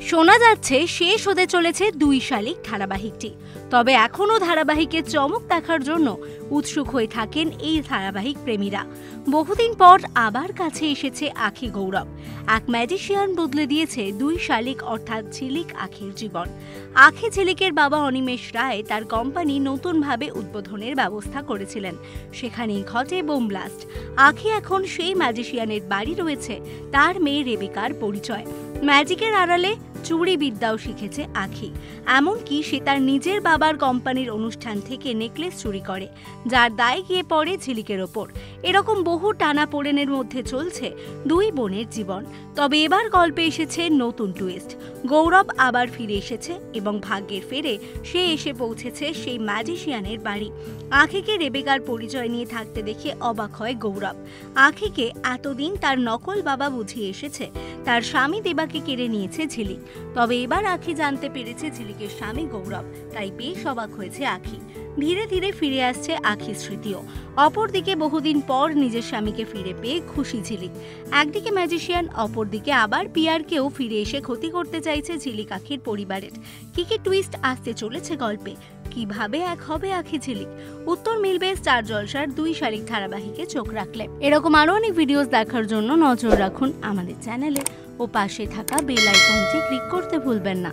শোনা যাচ্ছে শেষ হতে চলেছে ২ শালিক ধারাবাহিকটি। তবে এখনও ধারাবাহিকের চমক দেখার জন্য উৎসুক হয়ে থাকেন এই ধারাবাহিক প্রেমীরা। বহুদিন পর আবার কাছে এসেছে আখি গৌরব। এক ম্যাজিশিয়ান বদলে দিয়েছে ২ শালিক অর্থাৎ ঝিলিক আখির জীবন। আখি ঝিলিকের বাবা অনিমেষ রায় তার কোম্পানি নতুনভাবে উদ্বোধনের ব্যবস্থা করেছিলেন। সেখানেই ঘটে বোম ব্লাস্ট। আখি এখন সেই ম্যাজিশিয়ানের বাড়ি রয়েছে তার মেয়ে রেবেকার পরিচয়। ম্যাজিকের আড়ালে চুরি বিদ্যাও শিখেছে আখি। এমনকি সে তার নিজের বাবার কোম্পানির অনুষ্ঠান থেকে নেকলেস চুরি করে, যার দায় গিয়ে পড়ে ঝিলিকের ওপর। এরকম বহু টানাপোড়েনের মধ্যে চলছে ২ বোনের জীবন। তবে এবার গল্পে এসেছে নতুন টুইস্ট। গৌরব আবার ফিরে এসেছে এবং ভাগ্যের ফেরে সে এসে পৌঁছেছে সেই ম্যাজিশিয়ানের বাড়ি। আখিকে রেবেকার পরিচয় নিয়ে থাকতে দেখে অবাক হয় গৌরব। আখিকে এতদিন তার নকল বাবা বুঝিয়ে এসেছে তার স্বামী দেবাকে কেড়ে নিয়েছে ঝিলিক। তবে এবার আখি জানতে পেরেছে ঝিলিকের স্বামী গৌরব, তাই বেশ অবাক হয়েছে আখি। ধীরে ধীরে ফিরে আসছে আখির স্মৃতিও। অপরদিকে বহুদিন পর নিজের স্বামীকে ফিরে পেয়ে খুশি ঝিলিক। একদিকে ম্যাজিশিয়ান, অপরদিকে আবার পিয়ারকেও ফিরে এসে ক্ষতি করতে চাইছে ঝিলিক আখির পরিবারের। কি কি টুইস্ট আসতে চলেছে গল্পে? কিভাবে এক হবে আখি ঝিলিক? উত্তর মিলবে স্টার জলসার ২ শালিক ধারাবাহিকে চোখ রাখলে। এরকম আরো অনেক ভিডিওস দেখার জন্য নজর রাখুন আমাদের চ্যানেলে ও পাশে থাকা বেল আইকনটি ক্লিক করতে ভুলবেন না।